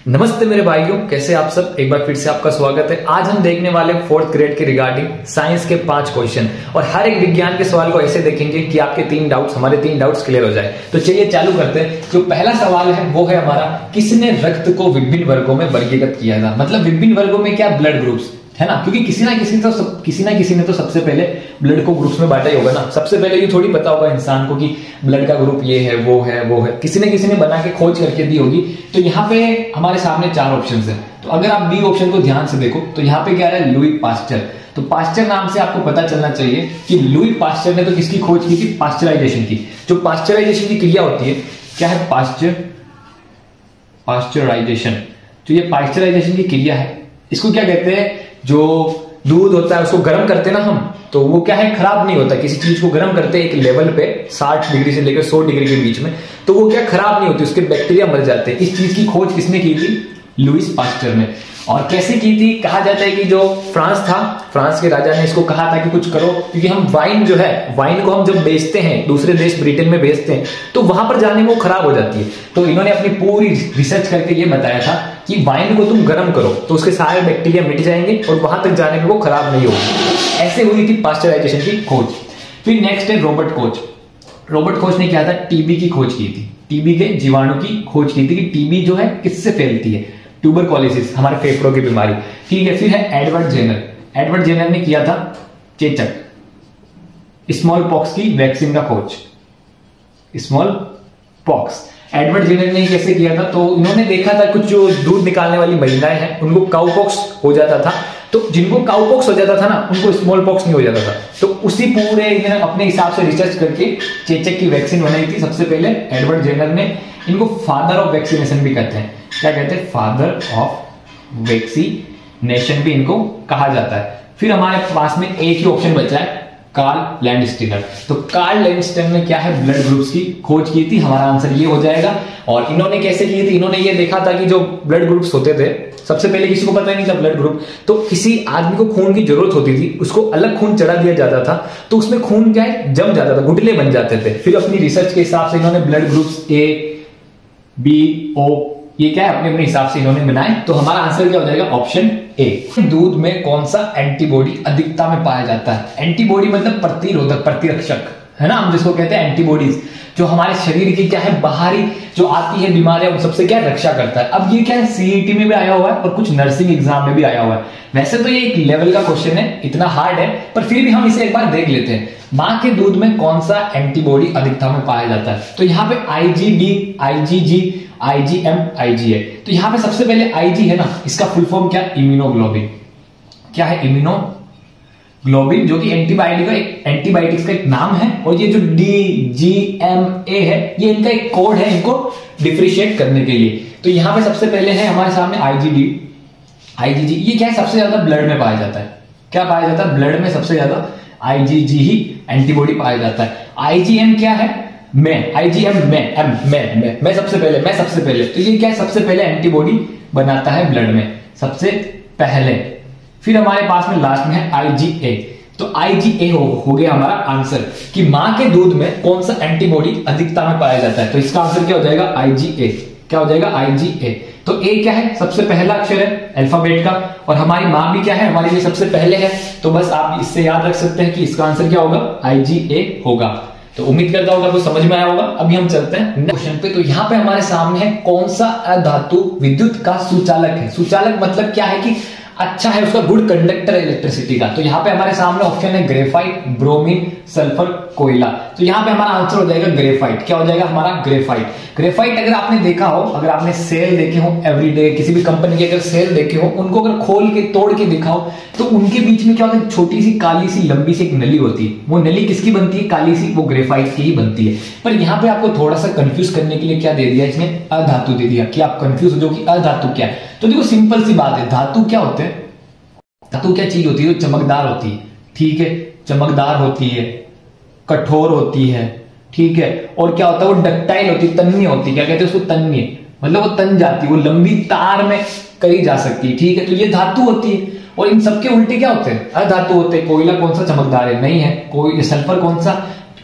नमस्ते मेरे भाइयों, कैसे आप सब। एक बार फिर से आपका स्वागत है। आज हम देखने वाले 4th ग्रेड के रिगार्डिंग साइंस के 5 क्वेश्चन और हर एक विज्ञान के सवाल को ऐसे देखेंगे कि आपके 3 डाउट्स हमारे 3 डाउट्स क्लियर हो जाए। तो चलिए चालू करते हैं। जो पहला सवाल है वो है हमारा, किसने रक्त को विभिन्न वर्गों में वर्गीकृत किया था। मतलब विभिन्न वर्गों में क्या, ब्लड ग्रुप्स, है ना। क्योंकि किसी ना किसी ने तो सबसे पहले ब्लड को ग्रुप्स में बांटा ही होगा ना। सबसे पहले ये थोड़ी पता होगा इंसान को कि ब्लड का ग्रुप ये है वो है। किसी ने बना के खोज करके दी होगी। तो यहाँ पे हमारे सामने 4 ऑप्शन है। तो अगर आप बी ऑप्शन को ध्यान से देखो तो यहाँ पे क्या है, लुई पास्चर। तो पास्चर नाम से आपको पता चलना चाहिए कि लुई पास्चर ने तो किसकी खोज की थी, पास्चराइजेशन की। जो पास्चराइजेशन की क्रिया होती है, क्या है, पास्चराइजेशन। जो ये पास्चराइजेशन की क्रिया है, इसको क्या कहते हैं, जो दूध होता है उसको गर्म करते हैं ना हम, तो वो क्या है, खराब नहीं होता। किसी चीज को गर्म करते हैं एक लेवल पे 60 डिग्री से लेकर 100 डिग्री के बीच में, तो वो क्या खराब नहीं होती, उसके बैक्टीरिया मर जाते हैं। इस चीज की खोज किसने की थी, लुईस पास्चर ने। और कैसे की थी, कहा जाता है कि जो फ्रांस था, फ्रांस के राजा ने इसको कहा था कि कुछ करो, क्योंकि हम वाइन जो है, वाइन को हम जब बेचते हैं दूसरे देश ब्रिटेन में बेचते हैं तो वहां पर जाने में वो खराब हो जाती है। तो इन्होंने अपनी पूरी रिसर्च करके ये बताया था कि वाइन को तुम गर्म करो तो उसके सारे बैक्टीरिया मिट जाएंगे और वहां तक जाने में वो खराब नहीं होगी। ऐसे हुई थी पास्चराइजेशन की खोज। फिर नेक्स्ट है रॉबर्ट कोच। रॉबर्ट कोच ने क्या था, टीबी की खोज की थी। टीबी के जीवाणु की खोज की थी कि टीबी जो है किससे फैलती है, ट्यूबरकुलोसिस, हमारे फेफड़ों की बीमारी। ठीक है। फिर है एडवर्ड जेनर। एडवर्ड जेनर ने किया था चेचक, स्मॉल पॉक्स की वैक्सीन का खोज। स्मॉल पॉक्स एडवर्ड जेनर ने कैसे किया था, तो इन्होंने देखा था कुछ जो दूध निकालने वाली महिलाएं हैं उनको काउपॉक्स हो जाता था। तो जिनको काउपॉक्स हो जाता था ना, उनको स्मॉल पॉक्स नहीं हो जाता था। तो उसी पूरे इन्होंने अपने हिसाब से रिसर्च करके चेचक की वैक्सीन बनाई थी सबसे पहले एडवर्ड जेनर ने। इनको फादर ऑफ वैक्सीनेशन भी कहते हैं। क्या कहते हैं, फादर ऑफ वैक्सीनेशन भी इनको कहा जाता है। फिर हमारे पास में एक ही ऑप्शन बचा है, कार्ल लैंडस्टीनर। तो कार्ल लैंडस्टीनर ने क्या है, ब्लड ग्रुप्स की खोज की थी। हमारा आंसर ये हो जाएगा। और इन्होंने कैसे की थी, इन्होंने ये देखा था कि जो ब्लड ग्रुप्स होते थे, सबसे पहले किसी को पता ही नहीं था ब्लड ग्रुप, तो किसी आदमी को खून की जरूरत होती थी, उसको अलग खून चढ़ा दिया जाता था, तो उसमें खून क्या है, जम जाता था, गुठले बन जाते थे। फिर अपनी रिसर्च के हिसाब से इन्होंने ब्लड ग्रुप्स ए, बी, ओ, ये क्या है, अपने हिसाब से इन्होंने बनाए। तो हमारा आंसर क्या हो जाएगा, ऑप्शन ए। दूध में कौन सा एंटीबॉडी अधिकता में पाया जाता है। एंटीबॉडी मतलब प्रतिरोधक, प्रतिरक्षक, है ना, हम जिसको कहते हैं एंटीबॉडीज, जो हमारे शरीर की क्या है, बाहरी जो आती है बीमारियां, उन सबसे क्या रक्षा करता है। अब ये क्या है, सीईटी में भी आया हुआ है और कुछ नर्सिंग एग्जाम में भी आया हुआ है। वैसे तो ये एक लेवल का क्वेश्चन है, इतना हार्ड है, पर फिर भी हम इसे एक बार देख लेते हैं। मां के दूध में कौन सा एंटीबॉडी अधिकता में पाया जाता है। तो यहाँ पे आईजीडी, आईजीजी, आईजीएम, आईजीए। तो यहाँ पे सबसे पहले आईजी है ना, इसका फुल फॉर्म क्या, इम्यूनोग्लोबिन। क्या है, इम्यूनोग्लोबिन, जो कि एंटीबायोटिक्स का एक नाम है। और ये जो डीजीएमए है, ये इनका एक कोड है, इनको डिफरेंशिएट करने के लिए। तो यहाँ पे सबसे पहले है हमारे सामने आईजीडी, आईजीजी। ये क्या है, सबसे ज्यादा ब्लड में पाया जाता है। क्या पाया जाता है, ब्लड में सबसे ज्यादा आईजीजी ही एंटीबॉडी पाया जाता है। आईजीएम क्या है, मैं, आईजीएम मैं सबसे पहले। तो ये क्या है, सबसे पहले एंटीबॉडी बनाता है ब्लड में सबसे पहले। फिर हमारे पास में लास्ट में है आईजीए। तो आईजीए हो गया हमारा आंसर कि मां के दूध में कौन सा एंटीबॉडी अधिकता में पाया जाता है। तो इसका आंसर क्या हो जाएगा, आईजीए। क्या हो जाएगा, आईजीए। तो ए क्या है, सबसे पहला अक्षर है अल्फाबेट का, और हमारी मां भी क्या है, हमारे लिए सबसे पहले है। तो बस आप इससे याद रख सकते हैं कि इसका आंसर क्या होगा, आईजीए होगा। तो उम्मीद करता हूं आपको समझ में आया होगा। अभी हम चलते हैं क्वेश्चन पे। तो यहाँ पे हमारे सामने है, कौन सा अधातु विद्युत का सुचालक है। सुचालक मतलब क्या है कि अच्छा है, उसका गुड कंडक्टर है इलेक्ट्रिसिटी का। तो यहाँ पे हमारे सामने ऑप्शन है ग्रेफाइट, ब्रोमीन, सल्फर, कोयला। तो यहाँ पे हमारा आंसर हो जाएगा ग्रेफाइट। क्या हो जाएगा हमारा, ग्रेफाइट। ग्रेफाइट अगर आपने देखा हो, अगर आपने सेल देखे हो एवरीडे, किसी भी कंपनी के अगर सेल देखे हो, उनको अगर खोल के तोड़ के दिखाओ तो उनके बीच में क्या होता है, छोटी सी काली सी लंबी सी एक नली होती है। वो नली किसकी बनती है, काली सी, वो ग्रेफाइट की ही बनती है। पर यहाँ पे आपको थोड़ा सा कंफ्यूज करने के लिए क्या दे दिया, इसमें अधातु दे दिया कि आप कंफ्यूज हो जाओ कि अधातु क्या है। तो देखो सिंपल सी बात है, धातु क्या होते हैं, धातु क्या चीज होती है, जो चमकदार होती है। ठीक है, चमकदार होती है, कठोर होती है। ठीक है, और क्या होता है, वो डक्टाइल होती है, तन्य होती है। क्या कहते हैं उसको, तन्य, मतलब वो तन जाती है, वो लंबी तार में करी जा सकती है। ठीक है, तो ये धातु होती है। और इन सबके उल्टे क्या होते हैं, अधातु होते हैं। कोयला कौन सा चमकदार है, नहीं है। कोई सल्फर कौन सा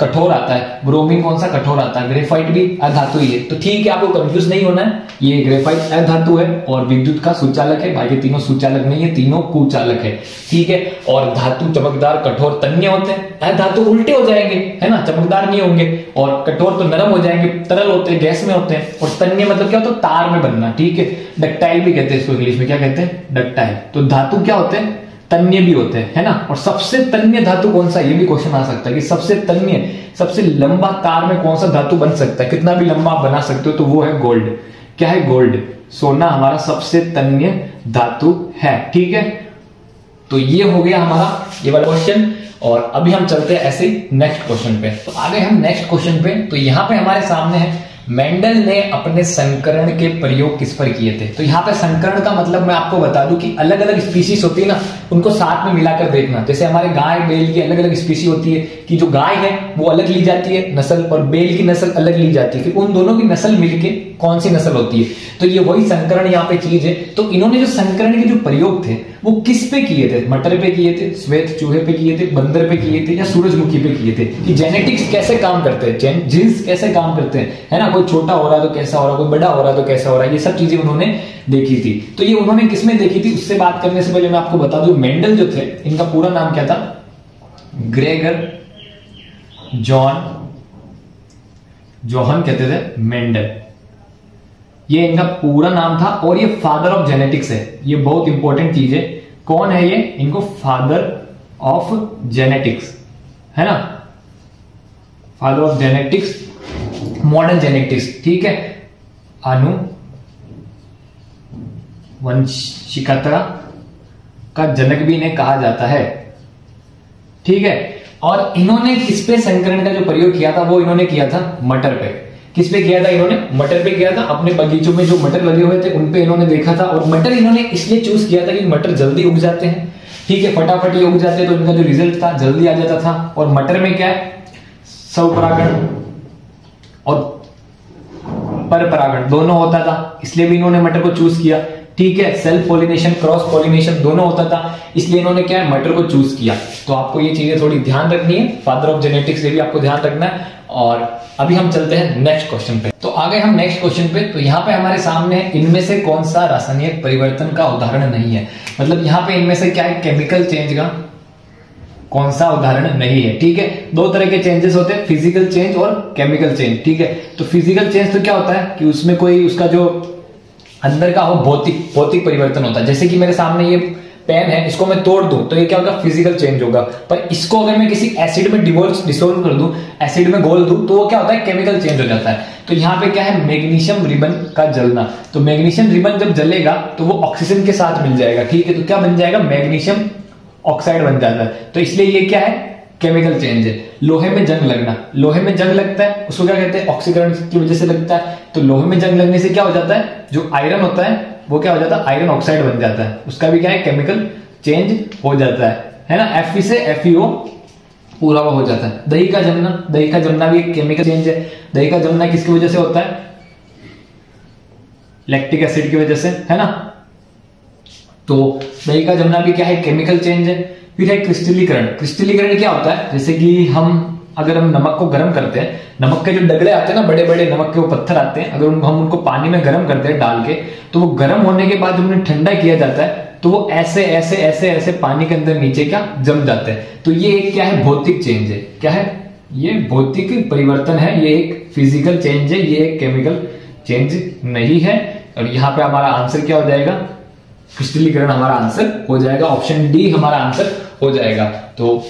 कठोर आता है, ब्रोमीन कौन सा कठोर आता है, ग्रेफाइट भी अधातु ही है। तो ठीक है, आपको कंफ्यूज नहीं होना है, ये ग्रेफाइट अधातु है और विद्युत का सुचालक है, बाकी तीनों सुचालक नहीं है, तीनों कुचालक है, ठीक है। और धातु चमकदार कठोर तन्य होते हैं, अधातु उल्टे हो जाएंगे, है ना, चमकदार नहीं होंगे, और कठोर तो नरम हो जाएंगे, तरल होते हैं, गैस में होते हैं। और तन्य मतलब क्या होता है, तार में बनना, ठीक है। डक्टाइल भी कहते हैं इसको, इंग्लिश में क्या कहते हैं, डक्टाइल। तो धातु क्या होते हैं, तन्य भी होते हैं, है ना। और सबसे तन्य धातु कौन सा, ये भी क्वेश्चन आ सकता है कि सबसे तन्य, सबसे लंबा तार में कौन सा धातु बन सकता है, कितना भी लंबा आप बना सकते हो, तो वो है गोल्ड। क्या है, गोल्ड, सोना हमारा सबसे तन्य धातु है, ठीक है। तो ये हो गया हमारा ये वाला क्वेश्चन। और अभी हम चलते हैं ऐसे नेक्स्ट क्वेश्चन पे। तो आगे हम नेक्स्ट क्वेश्चन पे, तो यहाँ पे हमारे सामने है मेंडल ने अपने संकरण के प्रयोग किस पर किए थे। तो यहाँ पे संकरण का मतलब मैं आपको बता दूं कि अलग अलग स्पीशीज होती है ना, उनको साथ में मिलाकर देखना। जैसे हमारे गाय बैल की अलग अलग स्पीशीज होती है कि जो गाय है वो अलग ली जाती है नस्ल, और बैल की नस्ल अलग ली जाती है, कि उन दोनों की नस्ल मिलके कौन सी नस्ल होती है। तो ये वही संकरण यहाँ पे चीज है। तो इन्होंने जो संकरण के जो प्रयोग थे वो किस पे किए थे, मटर पे किए थे, श्वेत चूहे पे किए थे, बंदर पे किए थे, या सूरजमुखी पे किए थे। कि जेनेटिक्स कैसे काम करते हैं, जीन्स कैसे काम करते हैं, है ना, कोई छोटा हो रहा है तो कैसा हो रहा है, कोई बड़ा हो रहा है तो कैसा हो रहा है, ये सब चीजें उन्होंने देखी थी। तो ये उन्होंने किसमें देखी थी, उससे बात करने से पहले मैं आपको बता दूं, मेंडल जो थे इनका पूरा नाम क्या था, ग्रेगर जोहन कहते थे मेंडल, ये इनका पूरा नाम था। और ये फादर ऑफ जेनेटिक्स है, ये बहुत इंपॉर्टेंट चीज है। कौन है ये, इनको फादर ऑफ जेनेटिक्स, है ना, father of genetics, modern genetics, ठीक है। आनुवंशिकता का जनक भी इन्हें कहा जाता है, ठीक है। और इन्होंने किस पे संकरण का जो प्रयोग किया था, वो इन्होंने किया था मटर पे। किस पे किया था, इन्होंने मटर पे किया था। अपने बगीचों में जो मटर लगे हुए थे उन पे इन्होंने देखा था, और मटर इन्होंने इसलिए चूज किया था कि मटर जल्दी उग जाते हैं, ठीक है, फटाफट ये उग जाते हैं, तो इनका जो रिजल्ट था जल्दी आ जाता था। और मटर में क्या है, स्वपरागण और परपरागण दोनों होता था, इसलिए भी इन्होंने मटर को चूज किया, ठीक है। सेल्फ पॉलिनेशन, क्रॉस पॉलिनेशन दोनों होता था, इसलिए इन्होंने क्या है, मटर को चूज किया। तो आपको ये चीजें थोड़ी ध्यान रखनी है, फादर ऑफ जेनेटिक्स, ये भी आपको ध्यान रखना है। और अभी हम चलते हैं नेक्स्ट क्वेश्चन पे। तो आगे हम नेक्स्ट क्वेश्चन पे, तो यहाँ पे हमारे सामने इनमें से कौन सा रासायनिक परिवर्तन का उदाहरण नहीं है, मतलब यहाँ पे इनमें से क्या है, केमिकल चेंज का कौन सा उदाहरण नहीं है, ठीक है। दो तरह के चेंजेस होते हैं, फिजिकल चेंज और केमिकल चेंज, ठीक है। तो फिजिकल चेंज तो क्या होता है कि उसमें कोई उसका जो अंदर का हो भौतिक परिवर्तन होता है। जैसे कि मेरे सामने ये पेन है, इसको मैं तोड़ दूं तो ये क्या होगा, फिजिकल चेंज होगा। पर इसको अगर मैं किसी एसिड में डिसोल्व कर दूं, एसिड में घोल दूं, तो वो क्या होता है, केमिकल चेंज हो जाता है। तो यहाँ पे क्या है, मैग्नीशियम रिबन का जलना। तो मैग्नीशियम रिबन जब जलेगा तो वो ऑक्सीजन के साथ मिल जाएगा, ठीक है। तो क्या बन जाएगा, मैग्नीशियम ऑक्साइड बन जाता है। तो इसलिए ये क्या है, केमिकल चेंज है। लोहे में जंग लगना, लोहे में जंग लगता है, उसको क्या कहते हैं, ऑक्सीकरण की वजह से लगता है। तो लोहे में जंग लगने से क्या हो जाता है, जो आयरन होता है वो क्या हो जाता है, आयरन ऑक्साइड बन जाता है, उसका भी क्या है, केमिकल चेंज हो जाता है ना। Fe से FeO पूरा हो जाता है। दही का जमना, दही का जमना भी एक केमिकल चेंज है। दही का जमना किसकी वजह से होता है, लैक्टिक एसिड की वजह से, है ना। तो दही का जमना भी क्या है, केमिकल चेंज है। फिर है क्रिस्टलीकरण। क्रिस्टलीकरण क्या होता है, जैसे कि अगर हम नमक को गर्म करते हैं, नमक के जो डगले आते हैं ना, बड़े बड़े नमक के वो पत्थर आते हैं, अगर हम उनको पानी में गर्म करते हैं डाल के, तो वो गर्म होने के बाद जब उन्हें ठंडा किया जाता है तो वो ऐसे ऐसे ऐसे ऐसे पानी के अंदर नीचे क्या जम जाते हैं। तो ये एक क्या है, भौतिक चेंज है। क्या है, ये भौतिक परिवर्तन है, ये एक फिजिकल चेंज है, ये एक केमिकल चेंज नहीं है। और यहाँ पे हमारा आंसर क्या हो जाएगा, क्रिस्टलीकरण हमारा आंसर हो जाएगा, ऑप्शन डी हमारा आंसर हो जाएगा। तो